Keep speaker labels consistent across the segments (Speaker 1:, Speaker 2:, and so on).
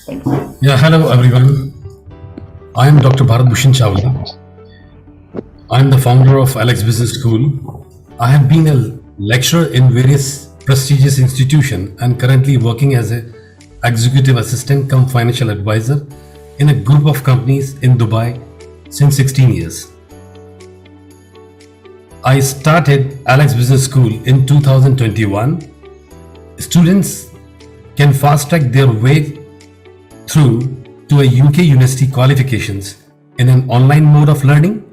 Speaker 1: Yeah, hello everyone. I am Dr. Bharat Bhushan Chawla. I am the founder of Alex Business School. I have been a lecturer in various prestigious institutions and currently working as a executive assistant cum financial advisor in a group of companies in Dubai since 16 years. I started Alex Business School in 2021. Students can fast track their way through to a UK university qualifications in an online mode of learning.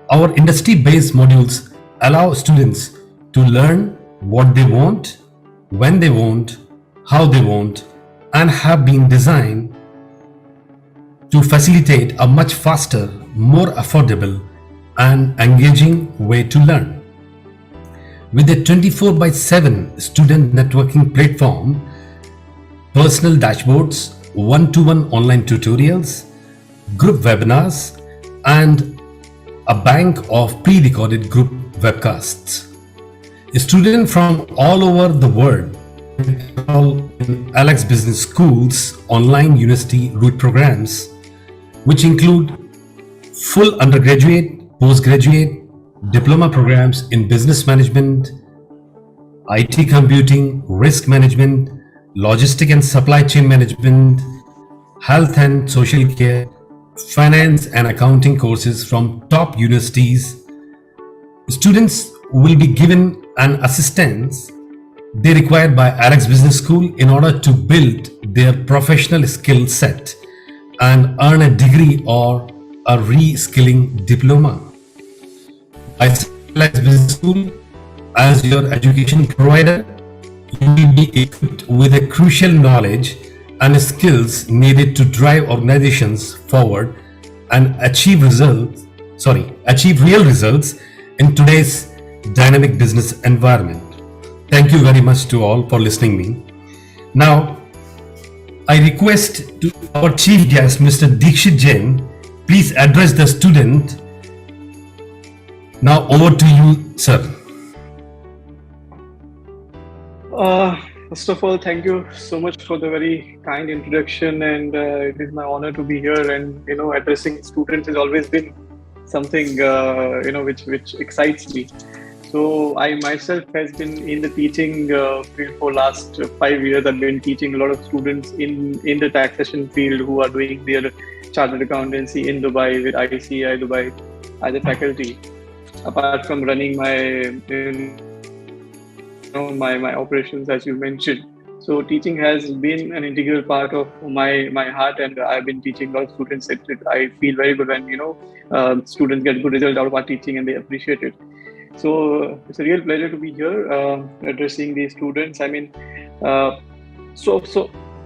Speaker 1: Our industry based modules allow students to learn what they want, when they want, how they want, and have been designed to facilitate a much faster, more affordable, and engaging way to learn. With a 24 by 7 student networking platform, personal dashboards, one to one online tutorials, group webinars, and a bank of pre recorded group webcasts. Students from all over the world enroll in Alex Business School's online university route programs, which include full undergraduate, postgraduate, diploma programs in business management, IT computing, risk management, logistic and supply chain management, health and social care, finance and accounting courses from top universities. Students will be given an assistance they require by Alex Business School in order to build their professional skill set and earn a degree or a re-skilling diploma. I Alex Business School as your education provider. You will be equipped with a crucial knowledge and skills needed to drive organizations forward and achieve real results in today's dynamic business environment. Thank you very much to all for listening me. Now, I request to our chief guest, Mr. Dikshit Jain, please address the student. Now over to you, sir.
Speaker 2: First of all, thank you so much for the very kind introduction, and it is my honor to be here. And addressing students has always been something which excites me. So I myself has been in the teaching field for last 5 years. I've been teaching a lot of students in the taxation field who are doing their chartered accountancy in Dubai with ICI Dubai as a faculty. Apart from running my operations, as you mentioned. So teaching has been an integral part of my heart, and I've been teaching a lot of students. I feel very good when students get good result out of our teaching and they appreciate it. So it's a real pleasure to be here addressing these students. I mean, so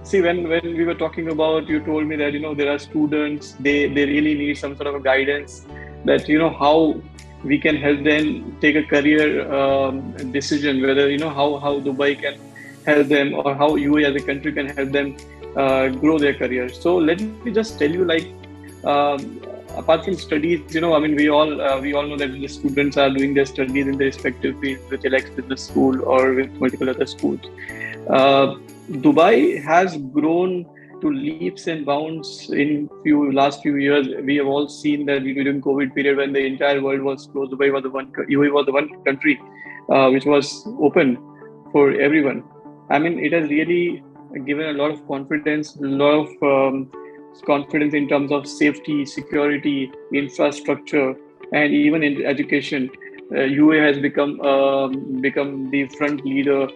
Speaker 2: see, when we were talking about, you told me that there are students, they really need some sort of a guidance, that how we can help them take a career decision, whether how Dubai can help them, or how UAE as a country can help them grow their career. So let me just tell you, apart from studies, I mean, we all know that the students are doing their studies in their respective fields with Alex Business School or with multiple other schools. Dubai has grown to leaps and bounds in last few years. We have all seen that during COVID period, when the entire world was closed, UAE was the one country which was open for everyone. I mean, it has really given a lot of confidence, a lot of confidence in terms of safety, security, infrastructure, and even in education. UAE has become the front leader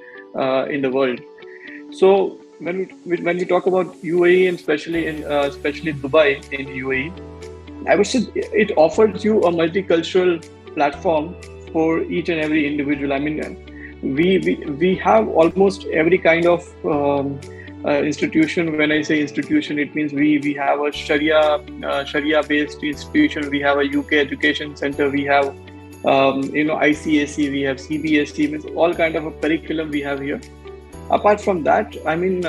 Speaker 2: in the world. So when we talk about UAE, and especially Dubai in UAE, I would say it offers you a multicultural platform for each and every individual. I mean, we have almost every kind of institution. When I say institution, it means we have a Sharia based institution. We have a UK education center. We have ICSE. We have CBSE. Means all kind of a curriculum we have here. Apart from that, I mean,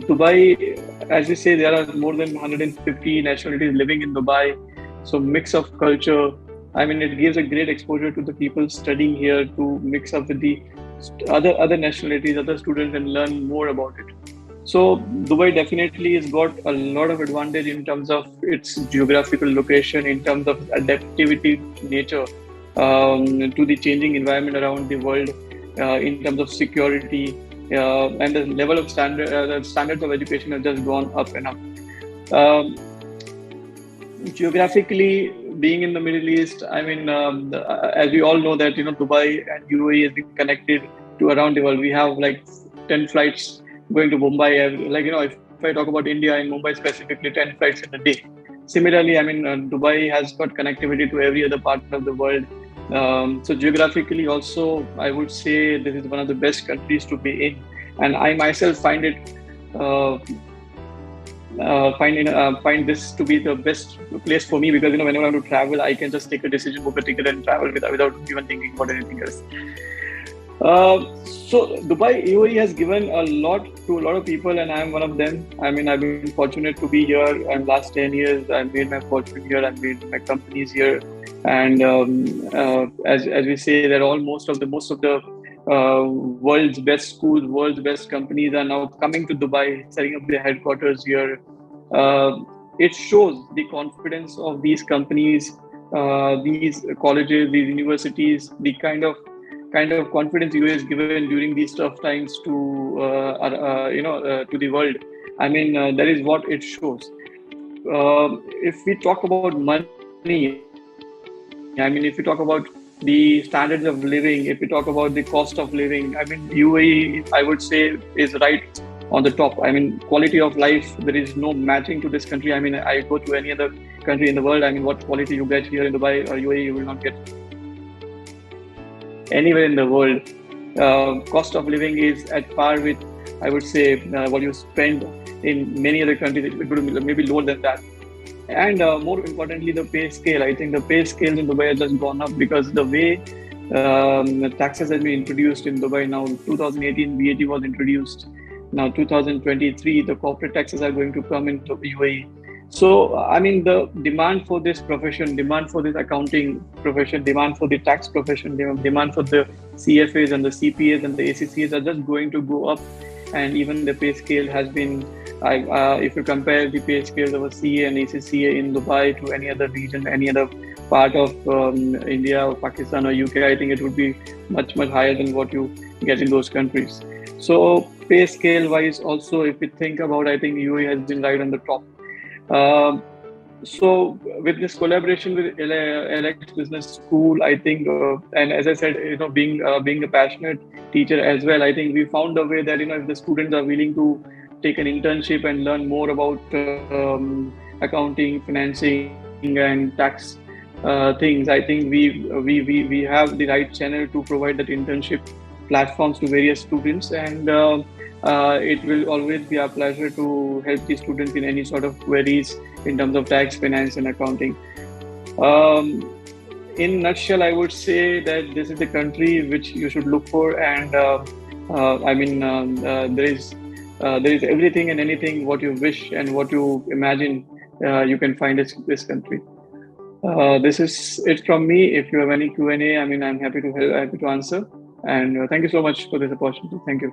Speaker 2: Dubai, as we say, there are more than 150 nationalities living in Dubai. So mix of culture. I mean, it gives a great exposure to the people studying here to mix up with the other nationalities, other students, and learn more about it. So Dubai definitely has got a lot of advantage in terms of its geographical location, in terms of adaptivity nature to the changing environment around the world, in terms of security, and the level of the standards of education have just gone up and up. Um, Geographically, being in the Middle East, I mean, as we all know that Dubai and UAE has been connected to around the world. We have like 10 flights going to Mumbai. If I talk about India and Mumbai specifically, 10 flights in a day. Similarly, I mean, Dubai has got connectivity to every other part of the world. So geographically, also, I would say this is one of the best countries to be in, and I myself uh, find this to be the best place for me, because whenever I want to travel, I can just take a decision, book a ticket, and travel without even thinking about anything else. So Dubai UAE has given a lot to a lot of people, and I'm one of them. I mean, I've been fortunate to be here, and last 10 years I've made my fortune here. I've made my companies here, and as we say that most of the world's best schools, world's best companies are now coming to Dubai, setting up their headquarters here. Uh, it shows the confidence of these companies, these colleges, these universities, the kind of confidence UAE is given during these tough times to the world. I mean, that is what it shows. If we talk about money, I mean, if we talk about the standards of living, if we talk about the cost of living, I mean, UAE, I would say, is right on the top. I mean, quality of life, there is no matching to this country. I mean, I go to any other country in the world. I mean, what quality you get here in Dubai or UAE, you will not get anywhere in the world. Cost of living is at par with, I would say, what you spend in many other countries. It would be maybe lower than that. And more importantly, the pay scale. I think the pay scale in Dubai has just gone up because the way the taxes have been introduced in Dubai now. 2018 VAT was introduced. Now 2023 the corporate taxes are going to come into UAE. So I mean, the demand for this profession, demand for this accounting profession, demand for the tax profession, demand for the CFAs and the CPAs and the ACCAs are just going to go up. And even the pay scale has been, if you compare the pay scales of a CA and ACCA in Dubai to any other region, any other part of India or Pakistan or UK, I think it would be much higher than what you get in those countries. So pay scale wise also, if we think about, I think UAE has been right on the top. Um, so with this collaboration with LX Business School, I think, and as I said, being a passionate teacher as well, I think we found a way that if the students are willing to take an internship and learn more about accounting, financing, and tax things, I think we have the right channel to provide that internship platforms to various students, and it will always be our pleasure to help the students in any sort of queries in terms of tax, finance, and accounting. Um, in nutshell, I would say that this is the country which you should look for, and I mean, there is everything and anything what you wish and what you imagine. You can find this country. This is it from me. If you have any Q&A, I mean, I'm happy to help, happy to answer. And thank you so much for this opportunity. Thank you.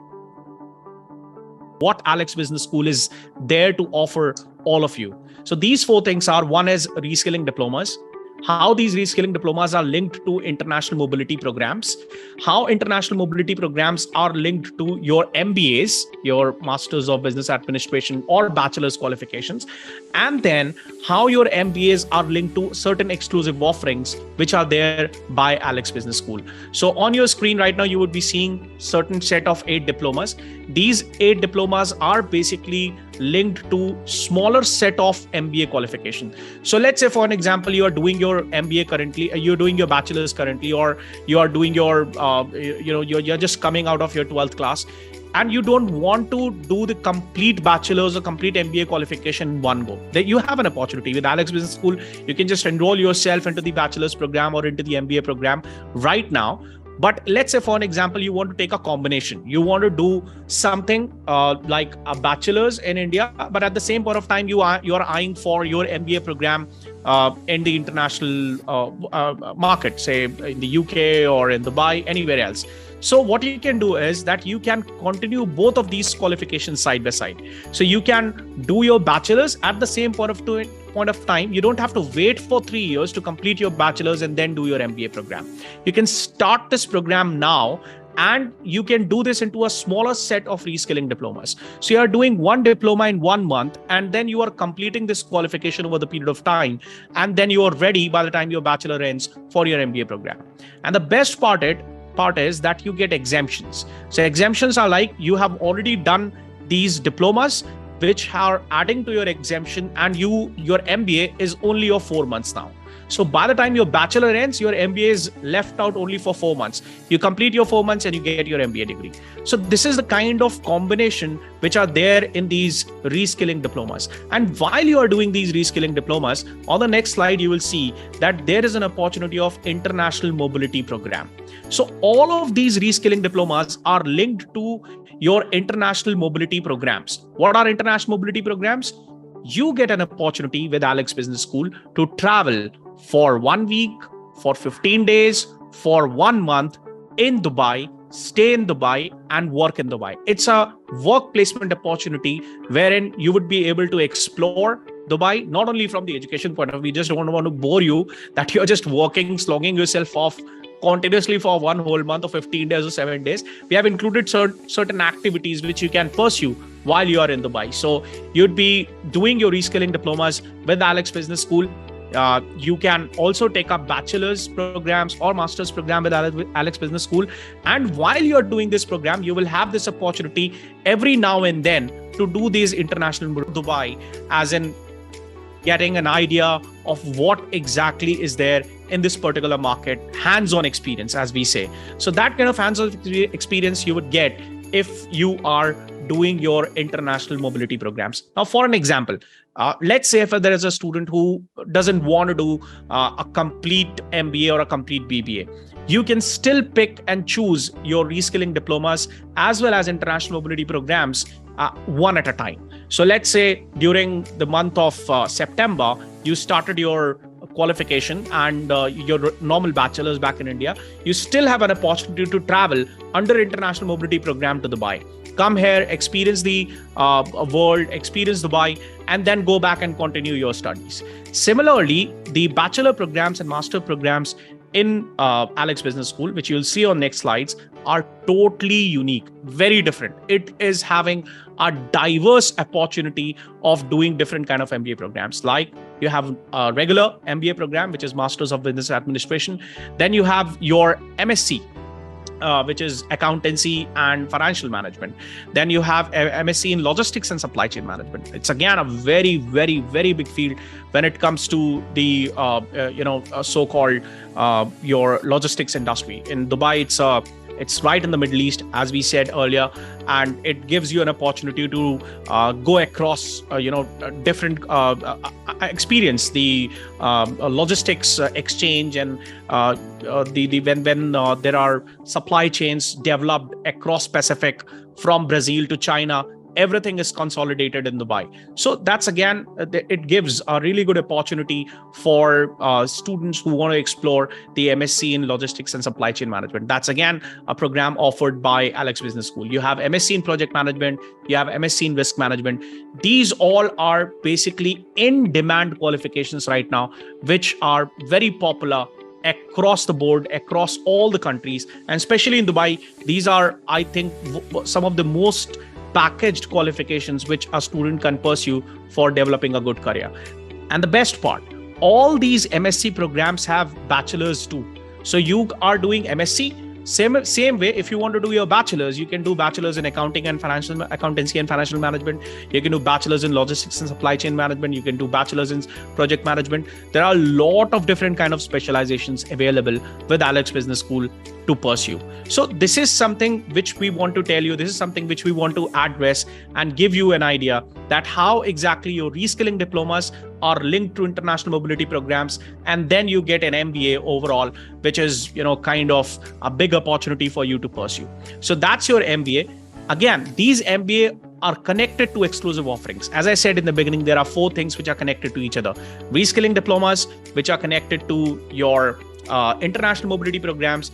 Speaker 3: What Alex Business School is there to offer all of you. So these four things are: one is reskilling diplomas, how these reskilling diplomas are linked to international mobility programs, how international mobility programs are linked to your MBAs, your Masters of Business Administration or Bachelor's qualifications, and then how your MBAs are linked to certain exclusive offerings which are there by Alex Business School. So on your screen right now, you would be seeing certain set of 8 diplomas. These 8 diplomas are basically linked to smaller set of MBA qualification. So let's say, for an example, you are doing your MBA currently, you're doing your bachelor's currently, or you are doing your, you're just coming out of your 12th class, and you don't want to do the complete bachelor's or complete MBA qualification in one go. That you have an opportunity with Alex Business School. You can just enroll yourself into the bachelor's program or into the MBA program right now. But let's say, for an example, you want to take a combination. You want to do something like a bachelor's in India, but at the same point of time, you are eyeing for your MBA program in the international market, say in the UK or in Dubai, anywhere else. So what you can do is that you can continue both of these qualifications side by side. So you can do your bachelor's at the same point of time. You don't have to wait for 3 years to complete your bachelor's and then do your MBA program. You can start this program now, and you can do this into a smaller set of reskilling diplomas. So you are doing one diploma in 1 month, and then you are completing this qualification over the period of time, and then you are ready by the time your bachelor ends for your MBA program. And the best part is that you get exemptions. So exemptions are like, you have already done these diplomas which are adding to your exemption, and your MBA is only of 4 months now. So by the time your bachelor ends, your MBA is left out only for 4 months. You complete your 4 months and you get your MBA degree. So this is the kind of combination which are there in these reskilling diplomas. And while you are doing these reskilling diplomas, on the next slide, you will see that there is an opportunity of international mobility program. So all of these reskilling diplomas are linked to your international mobility programs. What are international mobility programs? You get an opportunity with Alex Business School to travel for 1 week, for 15 days, for 1 month in Dubai, stay in Dubai, and work in Dubai. It's a work placement opportunity wherein you would be able to explore Dubai, not only from the education point of view. We just don't want to bore you that you're just working, slogging yourself off continuously for 1 whole month or 15 days or 7 days. We have included certain activities which you can pursue while you are in Dubai. So you'd be doing your reskilling diplomas with Alex Business School. You can also take up bachelor's programs or master's program with Alex Business School. And while you're doing this program, you will have this opportunity every now and then to do these international Dubai, as in getting an idea of what exactly is there in this particular market, hands-on experience, as we say. So that kind of hands-on experience you would get if you are doing your international mobility programs. Now, for an example, let's say if there is a student who doesn't want to do a complete MBA or a complete BBA, you can still pick and choose your reskilling diplomas as well as international mobility programs one at a time. So let's say during the month of September, you started your qualification and your normal bachelor's back in India. You still have an opportunity to travel under international mobility program to Dubai. Come here, experience the world, experience Dubai, and then go back and continue your studies. Similarly, the bachelor programs and master programs in Alex Business School, which you'll see on next slides, are totally unique, very different. It is having a diverse opportunity of doing different kind of MBA programs. Like you have a regular MBA program, which is Masters of Business Administration. Then you have your MSc, which is accountancy and financial management. Then you have MSc in logistics and supply chain management. It's again a very, very, very big field when it comes to the so-called your logistics industry. In Dubai, it's right in the Middle East, as we said earlier, and it gives you an opportunity to go across, different experience the logistics exchange and when there are supply chains developed across Pacific from Brazil to China. Everything is consolidated in Dubai. So that's again, it gives a really good opportunity for students who want to explore the MSc in logistics and supply chain management. That's again a program offered by Alex Business School. You have MSc in project management, you have MSc in risk management. These all are basically in demand qualifications right now, which are very popular across the board, across all the countries, and especially in Dubai. These are, I think, some of the most packaged qualifications which a student can pursue for developing a good career. And the best part, all these MSc programs have bachelors too. So you are doing MSc, same way. If you want to do your bachelors, you can do bachelors in accountancy and financial management. You can do bachelors in logistics and supply chain management. You can do bachelors in project management. There are a lot of different kind of specializations available with Alex Business School to pursue. So this is something which we want to tell you. This is something which we want to address and give you an idea that how exactly your reskilling diplomas are linked to international mobility programs, and then you get an MBA overall, which is kind of a big opportunity for you to pursue. So that's your MBA. Again, these MBA are connected to exclusive offerings. As I said in the beginning, there are 4 things which are connected to each other. Reskilling diplomas, which are connected to your international mobility programs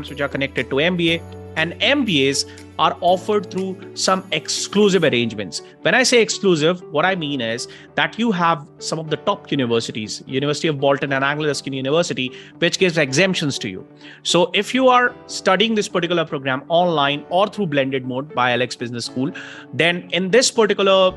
Speaker 3: which are connected to MBA, and MBAs are offered through some exclusive arrangements. When I say exclusive, what I mean is that you have some of the top universities, University of Bolton and Anglo Ruskin University, which gives exemptions to you. So if you are studying this particular program online or through blended mode by Alex Business School, then in this particular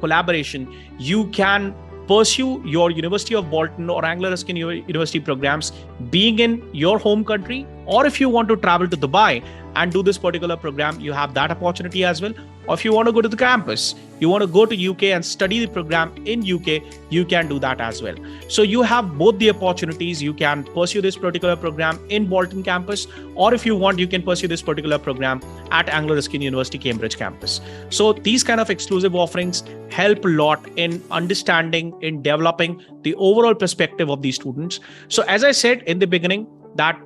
Speaker 3: collaboration, you can pursue your University of Bolton or Anglo Ruskin University programs being in your home country, or if you want to travel to Dubai and do this particular program, you have that opportunity as well. Or if you want to go to the campus, you want to go to UK and study the program in UK, you can do that as well. So you have both the opportunities. You can pursue this particular program in Bolton campus, or if you want, you can pursue this particular program at Anglo Ruskin University Cambridge campus. So these kind of exclusive offerings help a lot in understanding, in developing the overall perspective of these students. So as I said in the beginning, that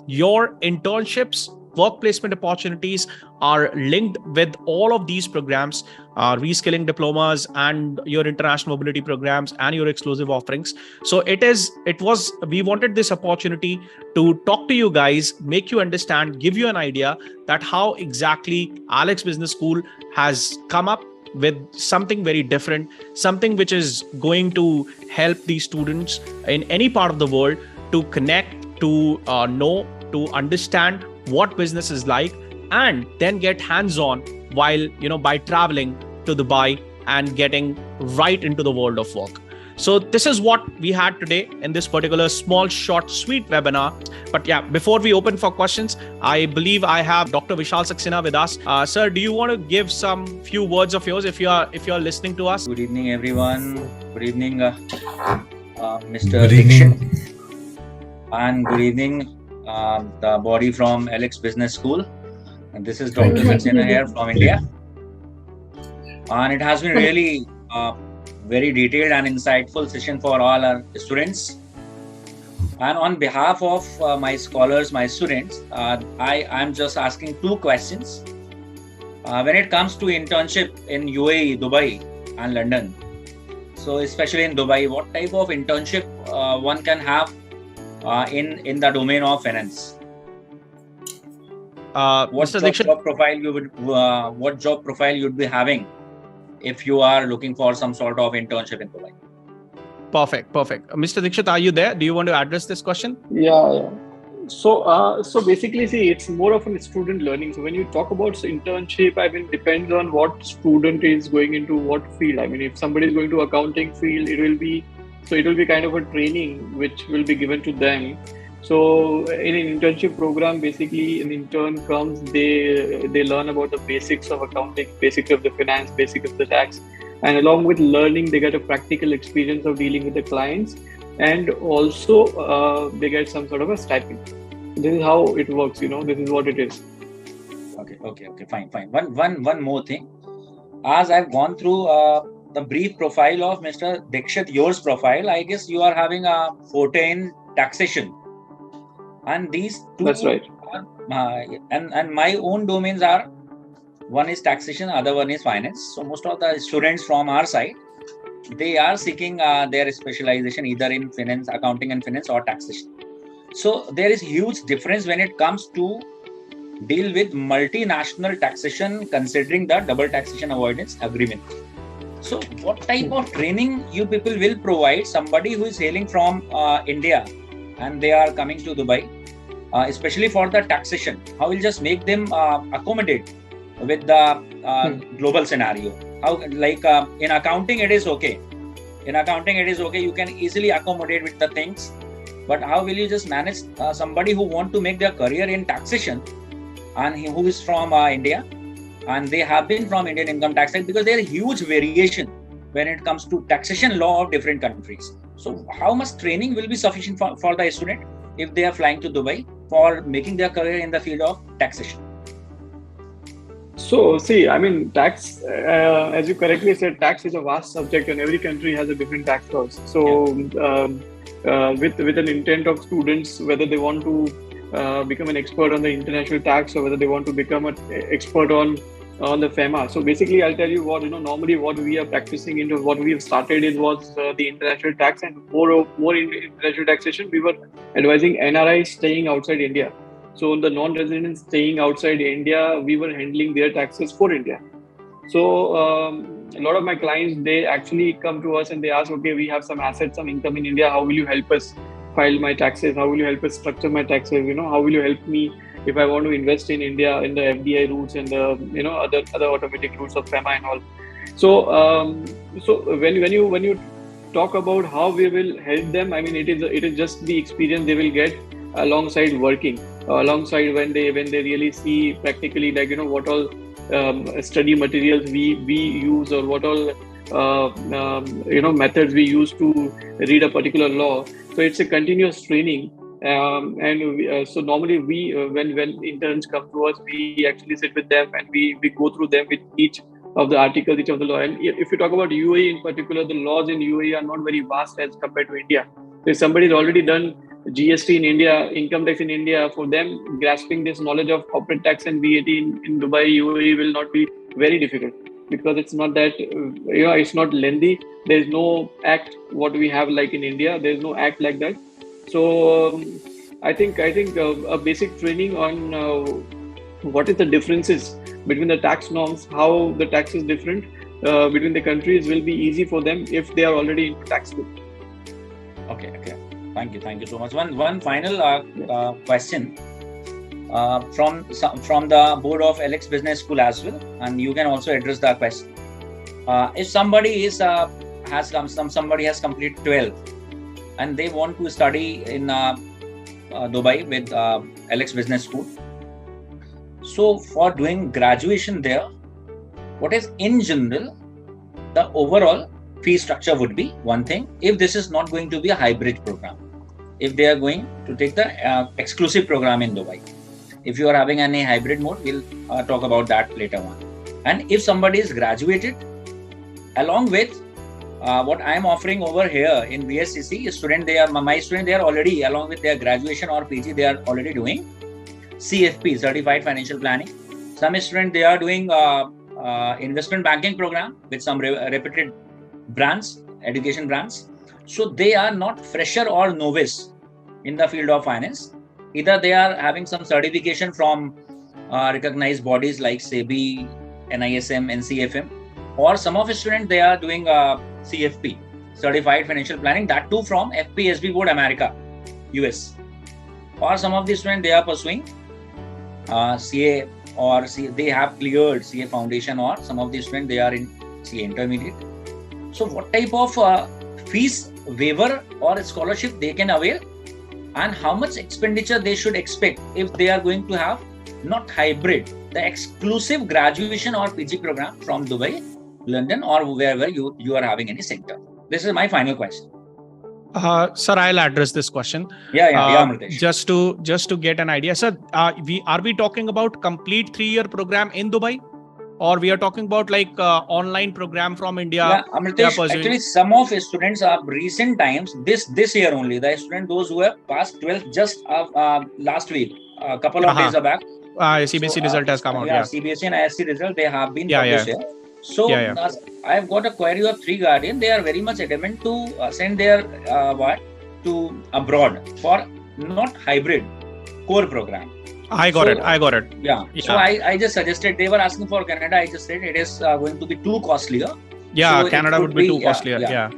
Speaker 3: your internships, work placement opportunities are linked with all of these programs, reskilling diplomas and your international mobility programs and your exclusive offerings. So we wanted this opportunity to talk to you guys, make you understand, give you an idea that how exactly Alex Business School has come up with something very different, something which is going to help these students in any part of the world to connect, to know, to understand what business is like, and then get hands-on while, by traveling to Dubai and getting right into the world of work. So this is what we had today in this particular small, short, sweet webinar. But yeah, before we open for questions, I believe I have Dr. Vishal Saxena with us. Sir, do you want to give some few words of yours if you are listening to us?
Speaker 4: Good evening, everyone. Good evening, Mr.
Speaker 1: Good evening.
Speaker 4: Dixit. And good evening, the body from Alex Business School. And this is Dr. Saxena here from India. And it has been really very detailed and insightful session for all our students. And on behalf of my scholars, my students, I'm just asking two questions. When it comes to internship in UAE, Dubai and London, so especially in Dubai, what type of internship one can have in the domain of finance? What job profile you'd be having if you are looking for some sort of internship in Dubai?
Speaker 3: Perfect. Mr. Dixit, are you there? Do you want to address this question?
Speaker 2: Yeah. So basically, see, it's more of a student learning. So when you talk about internship, it depends on what student is going into what field. If somebody is going to accounting field, it will be kind of a training which will be given to them. So in an internship program, basically an intern comes, they learn about the basics of accounting, basics of the finance, basics of the tax, and along with learning, they get a practical experience of dealing with the clients, and also they get some sort of a stipend. This is how it works. This is what it is.
Speaker 4: Okay, fine. One more thing. As I've gone through the brief profile of Mr. Dixit, yours profile, I guess you are having a forte in taxation. And these two,
Speaker 2: that's right.
Speaker 4: And my own domains are, one is taxation, other one is finance. So most of the students from our side, they are seeking their specialization either in finance, accounting and finance, or taxation. So there is huge difference when it comes to deal with multinational taxation, considering the double taxation avoidance agreement. So what type of training you people will provide somebody who is hailing from India and they are coming to Dubai, especially for the taxation? How will just make them accommodate with the global scenario? How, in accounting, it is okay. You can easily accommodate with the things. But how will you just manage somebody who want to make their career in taxation and who is from India, and they have been from Indian income tax act, because there is huge variation when it comes to taxation law of different countries. So how much training will be sufficient for the student if they are flying to Dubai for making their career in the field of taxation?
Speaker 2: So see, tax, as you correctly said, tax is a vast subject and every country has a different tax laws. So with an intent of students, whether they want to become an expert on the international tax or whether they want to become an expert on on the FEMA. So basically, I'll tell you what, normally what we are practicing into what we have started in was the international tax, and more in international taxation. We were advising NRIs staying outside India. So the non-residents staying outside India, we were handling their taxes for India. So a lot of my clients, they actually come to us and they ask, okay, we have some assets, some income in India. How will you help us file my taxes? How will you help us structure my taxes? How will you help me if I want to invest in India in the FDI routes and the other automatic routes of FEMA and all. So when you talk about how we will help them, I mean it is just the experience they will get alongside working, alongside when they really see practically what all study materials we use, or what all methods we use to read a particular law. So it's a continuous training. So normally when interns come to us, we actually sit with them and we go through them with each of the articles, each of the law. And if you talk about UAE in particular, the laws in UAE are not very vast as compared to India. If somebody's already done GST in India, income tax in India, for them grasping this knowledge of corporate tax and VAT in Dubai, UAE will not be very difficult, because it's not that it's not lengthy. There's no act what we have like in India. There's no act like that. So I think a basic training on what is the differences between the tax norms, how the tax is different between the countries, will be easy for them if they are already into tax school.
Speaker 4: Okay. Thank you so much. One final question from the board of Alex Business School as well, and you can also address the question. If somebody has completed 12 and they want to study in Dubai with Alex Business School, so for doing graduation there, what is in general the overall fee structure would be? One thing, if this is not going to be a hybrid program, if they are going to take the exclusive program in Dubai. If you are having any hybrid mode, we'll talk about that later on. And if somebody is graduated, along with what I am offering over here in VSCC, my student, they are already, along with their graduation or PG, they are already doing CFP, Certified Financial Planning. Some students, they are doing investment banking program with some reputed brands, education brands. So they are not fresher or novice in the field of finance. Either they are having some certification from recognized bodies like SEBI, NISM, NCFM, or some of the students, they are doing CFP, Certified Financial Planning, that too from FPSB Board America, US. Or some of the students, they are pursuing CA, or they have cleared CA Foundation, or some of the students, they are in CA Intermediate. So what type of fees waiver or scholarship they can avail, and how much expenditure they should expect if they are going to have not hybrid, the exclusive graduation or PG program from Dubai, London, or wherever you are having any center. This is my final question.
Speaker 3: Sir, I'll address this question.
Speaker 4: Amritesh.
Speaker 3: Just to get an idea, sir, are we talking about complete 3-year program in Dubai, or we are talking about like online program from India?
Speaker 4: Yeah, Amritesh, actually some of students of recent times, this year only, the students, those who have passed 12th just last week, a couple of days back.
Speaker 3: CBSE result has come out. Yeah,
Speaker 4: CBSE and ISC result, they have been published here. So I've got a query of 3 guardian. They are very much adamant to send their to abroad for not hybrid core program.
Speaker 3: I got it.
Speaker 4: Yeah. So I just suggested, they were asking for Canada. I just said it is going to be too costlier.
Speaker 3: Yeah,
Speaker 4: so
Speaker 3: Canada would be too costlier. Yeah.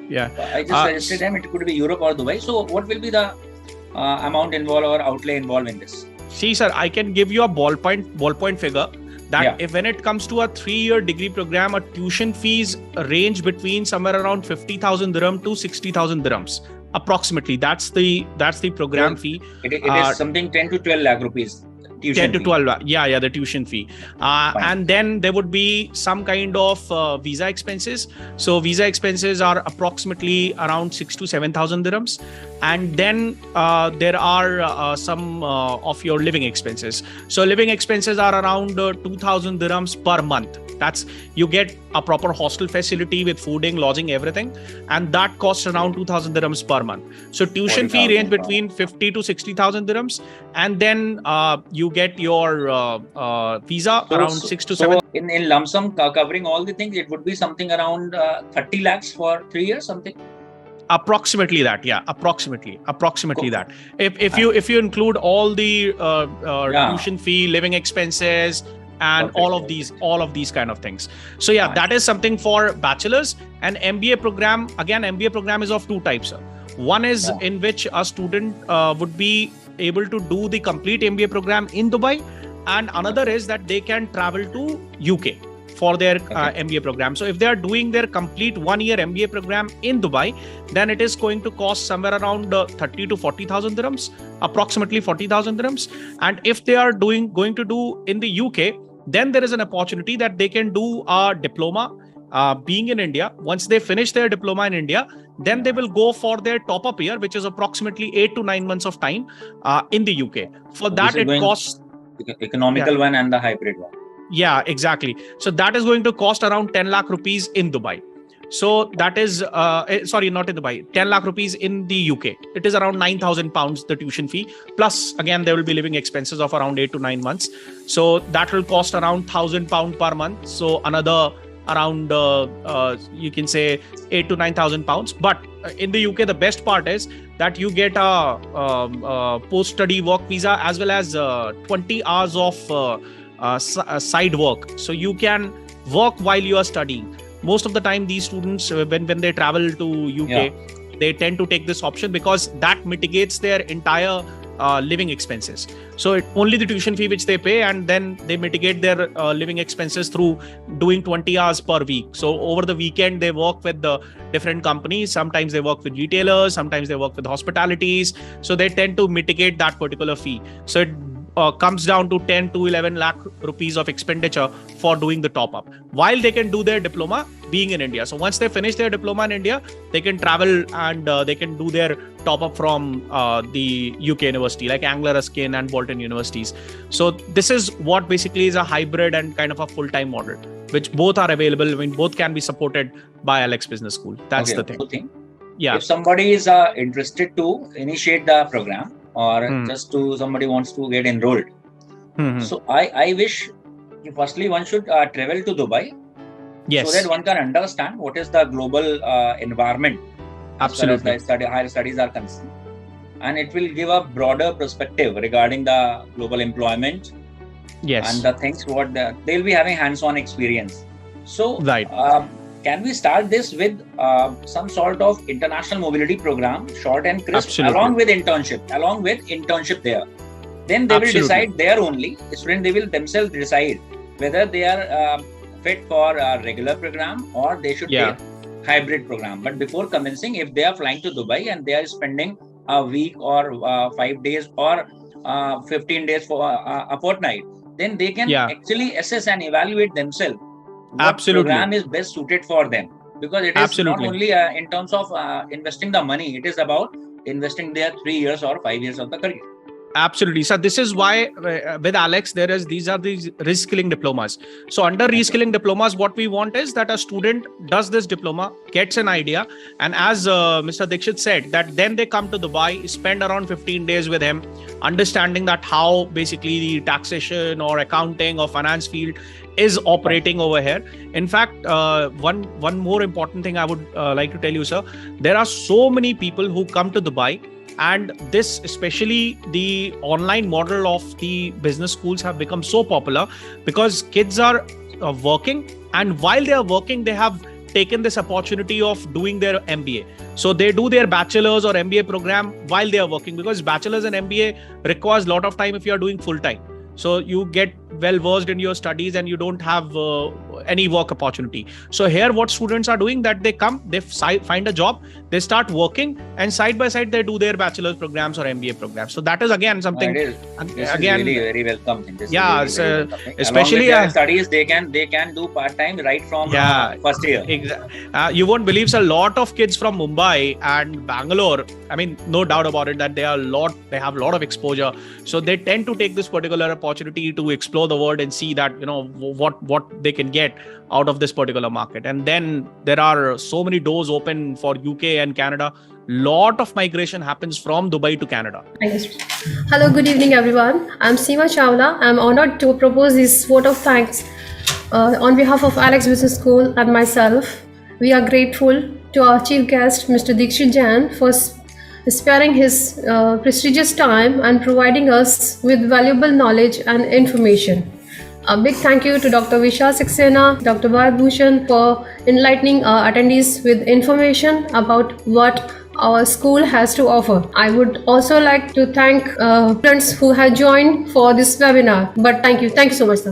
Speaker 4: I just suggested them it could be Europe or Dubai. So what will be the amount involved or outlay involved in this?
Speaker 3: See, sir, I can give you a ballpoint figure that if when it comes to a 3-year degree program, a tuition fees range between somewhere around 50,000 dirham to 60,000 dirhams approximately. That's the program fee.
Speaker 4: It is something 10 to 12 lakh rupees.
Speaker 3: 10 to 12 lakh. Yeah, the tuition fee. And then there would be some kind of visa expenses. So visa expenses are approximately around 6 to 7,000 dirhams. And then there are some of your living expenses. So living expenses are around 2,000 dirhams per month. You get a proper hostel facility with fooding, lodging, everything, and that costs around 2,000 dirhams per month. So tuition fee range between 50 to 60,000 dirhams, and then you get your visa around 6 to 7.
Speaker 4: In lump sum, covering all the things, it would be something around 30 lakhs for 3 years, something.
Speaker 3: Approximately that, yeah. Approximately that. If you include all the tuition fee, living expenses, and all of these kind of things. So yeah, that is something for bachelors. And MBA program, again, MBA program is of two types, sir. One is in which a student would be able to do the complete MBA program in Dubai, and another is that they can travel to UK for their MBA program. So if they are doing their complete 1 year MBA program in Dubai, then it is going to cost somewhere around 30 to 40,000 dirhams, approximately 40,000 dirhams. And if they are going to do in the UK, then there is an opportunity that they can do a diploma being in India. Once they finish their diploma in India, then they will go for their top-up year, which is approximately 8 to 9 months of time in the UK. For that, it costs
Speaker 4: economical one and the hybrid one.
Speaker 3: Yeah, exactly. So that is going to cost around 10 lakh rupees in Dubai. So that is, sorry, not in Dubai, 10 lakh rupees in the UK. It is around 9,000 pounds, the tuition fee. Plus, again, there will be living expenses of around 8 to 9 months. So that will cost around 1,000 pounds per month. So another around, you can say 8 to 9,000 pounds. But in the UK, the best part is that you get a post-study work visa as well as 20 hours of side work. So you can work while you are studying. Most of the time, these students, when they travel to UK, they tend to take this option because that mitigates their entire living expenses. So only the tuition fee which they pay, and then they mitigate their living expenses through doing 20 hours per week. So over the weekend, they work with the different companies. Sometimes they work with retailers, sometimes they work with hospitalities. So they tend to mitigate that particular fee. So it comes down to 10 to 11 lakh rupees of expenditure for doing the top up, while they can do their diploma being in India. So once they finish their diploma in India, they can travel and they can do their top up from the UK university like Anglia Ruskin and Bolton universities. So this is what basically is a hybrid and kind of a full-time model, which both are available. I mean, both can be supported by Alex Business School. That's the thing. Yeah.
Speaker 4: If somebody is interested to initiate the program, or just somebody wants to get enrolled. So I wish, firstly, one should travel to Dubai.
Speaker 3: Yes.
Speaker 4: So that one can understand what is the global environment.
Speaker 3: Absolutely.
Speaker 4: As far as higher studies are concerned. And it will give a broader perspective regarding the global employment.
Speaker 3: Yes.
Speaker 4: And the things they'll be having hands-on experience. So
Speaker 3: right.
Speaker 4: Can we start this with some sort of international mobility program, short and crisp,
Speaker 3: Absolutely.
Speaker 4: along with internship there? Then they will decide there only. The student, they will themselves decide whether they are fit for a regular program or they should take hybrid program. But before commencing, if they are flying to Dubai and they are spending a week or 5 days or 15 days for a fortnight, then they can actually assess and evaluate themselves. What program is best suited for them, because it is not only in terms of investing the money, it is about investing their 3 years or 5 years of the career.
Speaker 3: Absolutely. So this is why with Alex, these are these reskilling diplomas. So under reskilling diplomas, what we want is that a student does this diploma, gets an idea. And as Mr. Dixit said, that then they come to Dubai, spend around 15 days with him, understanding that how basically the taxation or accounting or finance field is operating over here. In fact, one more important thing I would like to tell you, sir, there are so many people who come to Dubai. And this, especially the online model of the business schools, have become so popular because kids are working, and while they are working, they have taken this opportunity of doing their MBA. So they do their bachelor's or MBA program while they are working, because bachelor's and MBA requires a lot of time if you are doing full time. So you get well versed in your studies and you don't have any work opportunity. So here what students are doing, that they come, they find a job, they start working, and side by side they do their bachelor's programs or MBA programs. So that is again something
Speaker 4: this
Speaker 3: again
Speaker 4: is really very welcome thing.
Speaker 3: Especially
Speaker 4: along with their studies, they can do part-time right from first year.
Speaker 3: You won't believe, a lot of kids from Mumbai and Bangalore, I mean, no doubt about it, that they have a lot of exposure. So they tend to take this particular opportunity to explore explore the world and see that, what they can get out of this particular market. And then there are so many doors open for UK and Canada. Lot of migration happens from Dubai to Canada.
Speaker 5: Hello, good evening, everyone. I'm Seema Chawla. I'm honored to propose this vote of thanks on behalf of Alex Business School and myself. We are grateful to our chief guest, Mr. Dikshit Jain, for sparing his prestigious time and providing us with valuable knowledge and information. A big thank you to Dr. Vishal Saxena, Dr. Bharat Bhushan for enlightening our attendees with information about what our school has to offer. I would also like to thank students who have joined for this webinar. But thank you so much, sir.